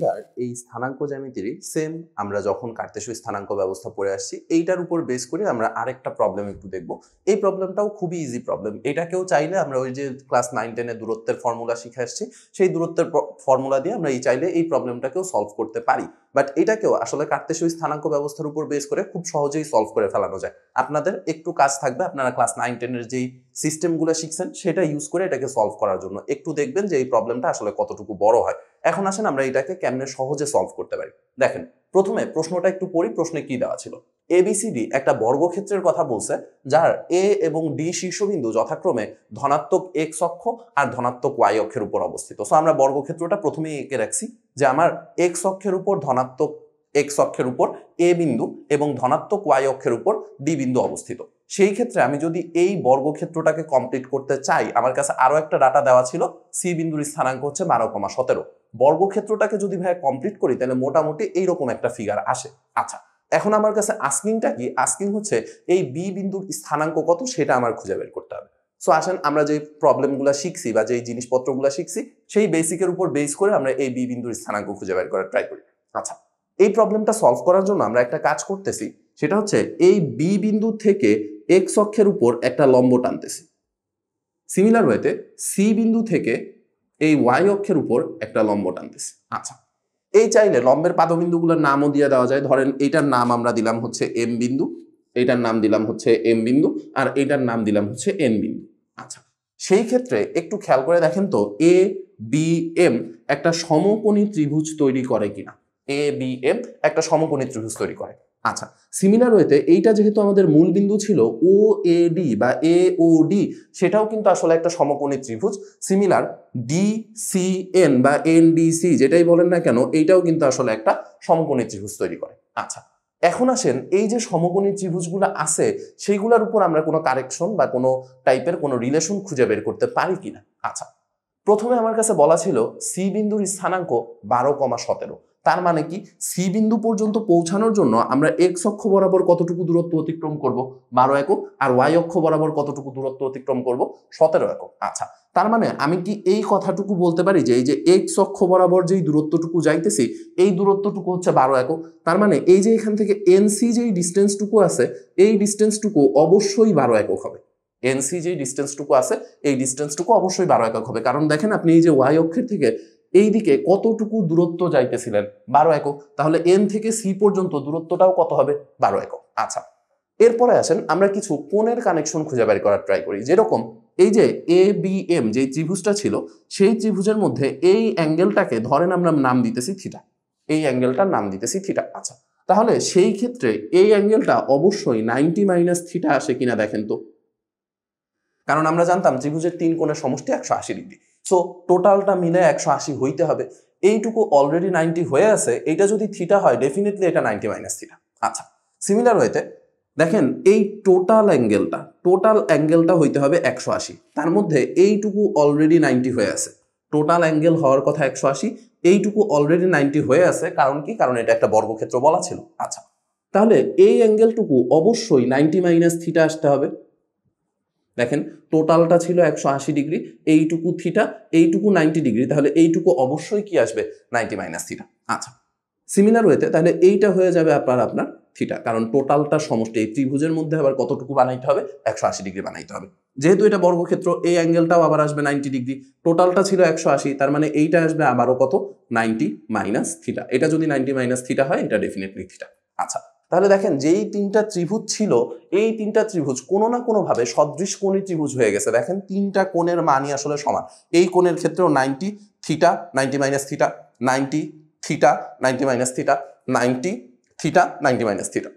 Similar এই স্থানাঙ্ক জ্যামিতিরই same আমরা যখন কার্তেশীয় স্থানাঙ্ক ব্যবস্থা পড়ে আসছি এইটার উপর বেস করে আমরা আরেকটা প্রবলেম একটু দেখব। এই প্রবলেমটাও খুবই ইজি প্রবলেম। এটাকেও চাইলে আমরা ওই যে ক্লাস 9-10 দূরত্বের ফর্মুলা শিখে আসছি সেই দূরত্বের ফর্মুলা দিয়ে আমরা চাইলে এই প্রবলেমটাকেও সলভ করতে পারি। বাট এটাকেও আসলে কার্তেশীয় স্থানাঙ্ক ব্যবস্থার উপর বেস করে খুব সহজেই সলভ করে ফেলানো যায়। আপনাদের একটু কাজ থাকবে, আপনারা ক্লাস 9-10 যেই সিস্টেমগুলো শিখছেন সেটা ইউজ করে এটাকে সলভ করার জন্য একটু দেখবেন যে এই প্রবলেমটা আসলে কতটুকু বড় হয়। এখন আসেন আমরা এটাকে কেমনে সহজে সলভ করতে পারি। দেখেন, প্রথমে প্রশ্নটা একটু পড়ি। প্রশ্নে কি দেওয়া ছিল? এবিসিডি একটা বর্গক্ষেত্রের কথা বলছে যার এ এবং ডি শীর্ষবিন্দু যথাক্রমে ধনাত্মক এক্স অক্ষ আর ধনাত্মক ওয়াই অক্ষের উপর অবস্থিত। সো আমরা বর্গক্ষেত্রটা প্রথমেই এঁকে রাখছি যে আমার এক্স অক্ষের উপর ধনাত্মক এক্স অক্ষের উপর এ বিন্দু এবং ধনাত্মক ওয়াই অক্ষের উপর ডি বিন্দু অবস্থিত। সেই ক্ষেত্রে আমি যদি এই বর্গক্ষেত্রটাকে কমপ্লিট করতে চাই, আমার কাছে আরো একটা ডাটা দেওয়া ছিল, সি বিন্দুর স্থানাঙ্ক হচ্ছে 12,17। বর্গক্ষেত্রটাকে যদি ভাই কমপ্লিট করি তাহলে মোটামুটি এইরকম একটা ফিগার আসে। আচ্ছা, এখন আমার কাছে আস্কিংটা কি? আস্কিং হচ্ছে এই বি বিন্দুর স্থানাঙ্ক কত সেটা আমার খুঁজে বের করতে হবে। সো আসেন আমরা যে প্রবলেমগুলো শিখছি বা যে জিনিসপত্রগুলো শিখছি সেই বেসিকের উপর বেস করে আমরা এই বি বিন্দুর স্থানাঙ্ক খুঁজে বের করার ট্রাই করি। আচ্ছা, এই প্রবলেমটা সলভ করার জন্য আমরা একটা কাজ করতেছি, সেটা হচ্ছে এই বি বিন্দু থেকে এক্স অক্ষের উপর একটা লম্ব টানতেছি। সিমিলার ওয়েতে সি বিন্দু থেকে এই ওয়াই অক্ষের উপর একটা লম্ব টানতেছি। আচ্ছা, এই চাইলে লম্বের পাদবিন্দুগুলোর নামও দিয়ে দেওয়া যায়। ধরেন এইটার নাম আমরা দিলাম হচ্ছে এম বিন্দু, এইটার নাম দিলাম হচ্ছে এম বিন্দু, আর এইটার নাম দিলাম হচ্ছে এন বিন্দু। আচ্ছা, সেই ক্ষেত্রে একটু খেয়াল করে দেখেন তো এ বি এম একটা সমকোণী ত্রিভুজ তৈরি করে কিনা। এ বি এম একটা সমকোণী ত্রিভুজ তৈরি করে। আচ্ছা, সিমিলার ওয়েতে এইটা যেহেতু আমাদের মূল বিন্দু ছিল ও এ ডি বা এ ও ডি, সেটাও কিন্তু আসলে একটা সমকোণী ত্রিভুজ। সিমিলার ডি সি এন বা এন ডি সি যেটাই বলেন না কেন, এইটাও কিন্তু আসলে একটা সমকোণী ত্রিভুজ তৈরি করে। আচ্ছা, এখন আসেন এই যে সমকোণী ত্রিভুজগুলো আছে সেইগুলোর উপর আমরা কোনো কারেকশন বা কোনো টাইপের কোনো রিলেশন খুঁজে বের করতে পারি কিনা। আচ্ছা, প্রথমে আমার কাছে বলা ছিল সি বিন্দুর স্থানাঙ্ক 12,17। তার মানে কি, সি বিন্দু পর্যন্ত পৌঁছানোর জন্য আমরা এক্স অক্ষ বরাবর কতটুকু দূরত্ব অতিক্রম করব? 12 একক। আর ওয়াই অক্ষ বরাবর কতটুকু দূরত্ব অতিক্রম করব? 17 একক। আচ্ছা, তার মানে আমি কি এই কথাটুকু বলতে পারি যে এই যে এক্স অক্ষ বরাবর যেই দূরত্বটুকু যাইতেছি এই দূরত্বটুকু হচ্ছে 12 একক। তার মানে এই যে এখান থেকে এনসি যেই ডিস্টেন্সটুকু আছে এই ডিস্টেন্সটুকু অবশ্যই 12 একক হবে। এনসি যে ডিস্টেন্সটুকু আছে এই ডিস্টেন্সটুকু অবশ্যই 12 একক হবে। কারণ দেখেন আপনি এই যে ওয়াই অক্ষের থেকে এই দিকে কতটুকু দূরত্ব যাইতেছিলেন? 12 একক। তাহলে এন থেকে সি পর্যন্ত দূরত্বটাও কত হবে? 12 একক। আচ্ছা, এরপরে আসেন আমরা কিছু কোণের কানেকশন খুঁজে বের করার ট্রাই করি। যেরকম এই যে এ বি এম যে ত্রিভুজটা ছিল সেই ত্রিভুজের মধ্যে এই অ্যাঙ্গেলটাকে ধরেন আমরা নাম দিতেছি থিটা। এই অ্যাঙ্গেলটার নাম দিতেছি থিটা। আচ্ছা, তাহলে সেই ক্ষেত্রে এই অ্যাঙ্গেলটা অবশ্যই 90 মাইনাস থিটা আসে কিনা দেখেন তো। কারণ আমরা জানতাম ত্রিভুজের 3 কোণের সমষ্টি 180 ডিগ্রি। সো টোটালটা মিলে 180 হইতে হবে। এইটুকু অলরেডি 90 হয়ে আছে, এইটা যদি থিটা হয় ডেফিনেটলি এটা 90 মাইনাস থিটা। আচ্ছা, সিমিলার ওয়েতে দেখেন এই টোটাল অ্যাঙ্গেলটা হইতে হবে 180। তার মধ্যে এইটুকু অলরেডি 90 হয়ে আছে। টোটাল অ্যাঙ্গেল হওয়ার কথা 180, এইটুকু অলরেডি 90 হয়ে আছে। কারণ কি? কারণ এটা একটা বর্গক্ষেত্র বলা ছিল। আচ্ছা, তাহলে এই অ্যাঙ্গেলটুকু অবশ্যই 90 মাইনাস থিটা আসতে হবে। দেখেন টোটালটা ছিল 180 ডিগ্রি, এইটুকু থিটা, এইটুকু 90 ডিগ্রি, তাহলে এইটুকু অবশ্যই কি আসবে? 90 মাইনাস থিটা। আচ্ছা, সিমিলার ওয়েতে তাহলে এইটা হয়ে যাবে আপনার থিটা, কারণ টোটালটা সমষ্টি এই ত্রিভুজের মধ্যে আবার কতটুকু বানাইতে হবে? 180 ডিগ্রি বানাইতে হবে। যেহেতু এটা বর্গক্ষেত্র এই অ্যাঙ্গেলটাও আবার আসবে 90 ডিগ্রি। টোটালটা ছিল 180, তার মানে এইটা আসবে আবারও কত? 90 মাইনাস থিটা। এটা যদি 90 মাইনাস থিটা হয় এটা ডেফিনেটলি থিটা। আচ্ছা, তাহলে দেখেন যেই 3টা ত্রিভুজ ছিল এই 3টা ত্রিভুজ কোনো না কোনো ভাবে সদৃশ কোণী ত্রিভুজ হয়ে গেছে। দেখেন 3টা কোণের মানই আসলে সমান। এই কোণের ক্ষেত্রেও 90 theta 90 minus theta, 90 theta 90 minus theta, 90 theta 90 minus theta.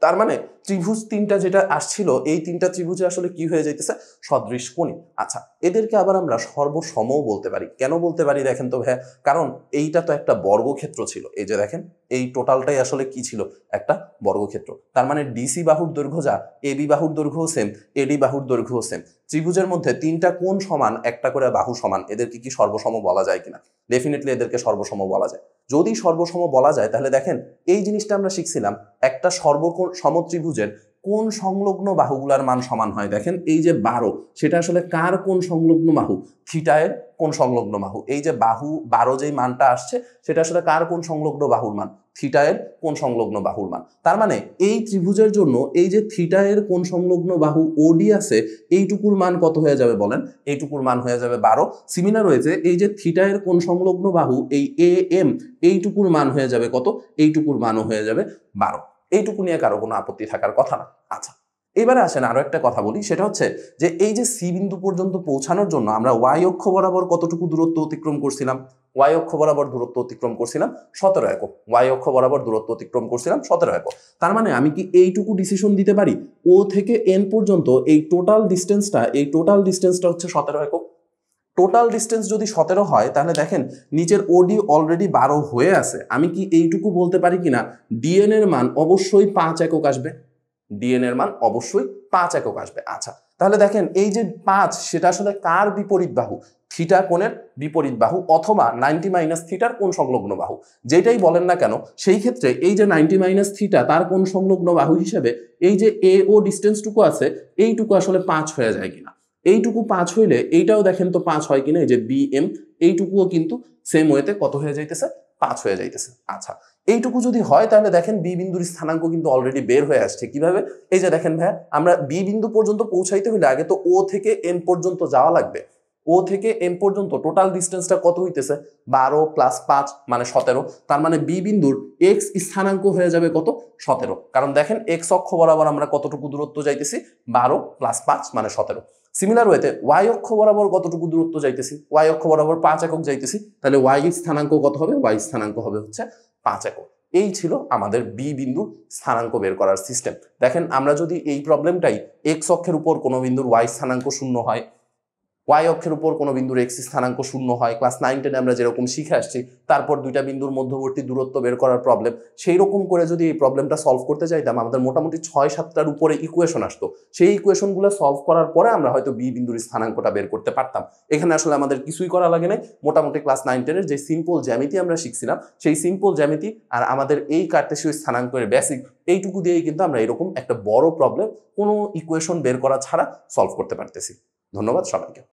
তার মানে ত্রিভুজ 3টা যেটা আসছিল এই 3টা ত্রিভুজে আসলে কি হয়ে যাইতেছে? সদৃশ কোণী। আচ্ছা, এদেরকে আবার আমরা সর্বসমও বলতে পারি। কেন বলতে পারি দেখেন তো ভাই, কারণ এইটা তো একটা বর্গক্ষেত্র ছিল। এই যে দেখেন এই টোটালটাই আসলে কি ছিল? একটা বর্গক্ষেত্র। তার মানে ডিসি বাহুর দৈর্ঘ্য যা, এবি বাহুর দৈর্ঘ্য সেম, এডি বাহুর দৈর্ঘ্য সেম। ত্রিভুজের মধ্যে 3টা কোণ সমান, একটা করে বাহু সমান, এদেরকে কি সর্বসম বলা যায় কিনা? ডেফিনেটলি এদেরকে সর্বসম বলা যায়। যদি সর্বসম বলা যায় তাহলে দেখেন এই জিনিসটা আমরা শিখছিলাম একটা সমত্রিভুজের কোন সংলগ্ন বাহুগুলার মান সমান হয়। দেখেন এই যে 12 সেটা আসলে কার কোন সংলগ্ন বাহু? থিটা এর কোণ সংলগ্ন বাহু। এই যে বাহু 12 যেই মানটা আসছে সেটা আসলে কার কোণ সংলগ্ন বাহুর মান? থিটা এর কোণ সংলগ্ন বাহুর মান। তার মানে এই ত্রিভুজের জন্য এই যে থিটা এর কোণ সংলগ্ন বাহু ওডি আছে এইটুকুর মান কত হয়ে যাবে বলেন? এইটুকুর মান হয়ে যাবে 12। সিমিলার হয়েছে এই যে থিটা এর কোণ সংলগ্ন বাহু এই এ এম এইটুকুর মান হয়ে যাবে কত? এইটুকুর মানও হয়ে যাবে 12। এইটুকু নিয়ে কারো কোনো আপত্তি থাকার কথা না। আচ্ছা, এবারে আসেন আরো একটা কথা বলি, সেটা হচ্ছে যে এই যে সি বিন্দু পর্যন্ত পৌঁছানোর জন্য আমরা ওয়াই অক্ষ বরাবর কতটুকু দূরত্ব অতিক্রম করছিলাম? ওয়াই অক্ষ বরাবর দূরত্ব অতিক্রম করছিলাম 17 একক। ওয়াই অক্ষ বরাবর দূরত্ব অতিক্রম করছিলাম 17 একক। তার মানে আমি কি এইটুকু ডিসিশন দিতে পারি ও থেকে এন পর্যন্ত এই টোটাল ডিস্টেন্সটা হচ্ছে 17 একক। টোটাল ডিস্টেন্স যদি 17 হয় তাহলে দেখেন নিচের ওডি অলরেডি 12 হয়ে আছে। আমি কি এইটুকু বলতে পারি কিনা ডিএন এর মান অবশ্যই 5 একক আসবে? ডিএন এর মান অবশ্যই 5 একক আসবে। আচ্ছা, তাহলে দেখেন এই যে 5 সেটা আসলে কার বিপরীত বাহু? থিটা কোণের বিপরীত বাহু অথবা 90 মাইনাস থিটার কোণ সংলগ্ন বাহু, যেটাই বলেন না কেন সেই ক্ষেত্রে এই যে 90 মাইনাস থিটা তার কোণ সংলগ্ন বাহু হিসেবে এই যে এ ও ডিস্টেন্সটুকু আছে এইটুকু আসলে 5 হয়ে যায় কিনা? এইটুকু 5 হইলে এইটাও দেখেন তো 5 হয় কিনা, এই যে বি এম এইটুকুও কিন্তু সেম ওয়েতে কত হয়ে যাইতেছে? 5 হয়ে যাইতেছে। আচ্ছা, এইটুকু যদি হয় তাহলে দেখেন বি বিন্দুর স্থানাঙ্ক কিন্তু অলরেডি বের হয়ে আসছে। কিভাবে? এই যে দেখেন ভাইয়া, আমরা বি বিন্দু পর্যন্ত পৌঁছাইতে হলে আগে তো ও থেকে এম পর্যন্ত যাওয়া লাগবে। ও থেকে এম পর্যন্ত টোটাল ডিস্টেন্সটা কত হইতেছে? 12 প্লাস 5 মানে 17। তার মানে বি বিন্দুর এক্স স্থানাঙ্ক হয়ে যাবে কত? 17। কারণ দেখেন এক্স অক্ষ বরাবর আমরা কতটুকু দূরত্ব যাইতেছি? 12 প্লাস 5 মানে 17। সিমিলার ওয়েতে ওয়াই অক্ষ বরাবর কতটুকু দূরত্ব যাইতেছি? ওয়াই অক্ষ বরাবর 5 একক যাইতেছি। তাহলে ওয়াই স্থানাঙ্ক কত হবে? ওয়াই স্থানাঙ্ক হবে হচ্ছে 5 একক। এই ছিল আমাদের বি বিন্দু স্থানাঙ্ক বের করার সিস্টেম। দেখেন আমরা যদি এই প্রবলেমটাই এক্স অক্ষের উপর কোনো বিন্দুর ওয়াই স্থানাঙ্ক 0 হয়, ওয়াই অক্ষের উপর কোনো বিন্দুর এক্স স্থানাঙ্ক 0 হয়, ক্লাস 9-10 আমরা যেরকম শিখে আসছি, তারপর দুইটা বিন্দুর মধ্যবর্তী দূরত্ব বের করার প্রবলেম, সেই রকম করে যদি এই প্রবলেমটা সলভ করতে চাইতাম আমাদের মোটামুটি 6-7টার উপরে ইকুয়েশন আসতো। সেই ইকুয়েশনগুলো সলভ করার পরে আমরা হয়তো বি বিন্দুর স্থানাঙ্কটা বের করতে পারতাম। এখানে আসলে আমাদের কিছুই করা লাগে নাই। মোটামুটি ক্লাস 9-10-এর যে সিম্পল জ্যামিতি আমরা শিখছিলাম সেই সিম্পল জ্যামিতি আর আমাদের এই কার্টেসীয় স্থানাঙ্কের বেসিক এইটুকু দিয়েই কিন্তু আমরা এরকম একটা বড় প্রবলেম কোনো ইকুয়েশন বের করা ছাড়া সলভ করতে পারতেছি। ধন্যবাদ সবাইকে।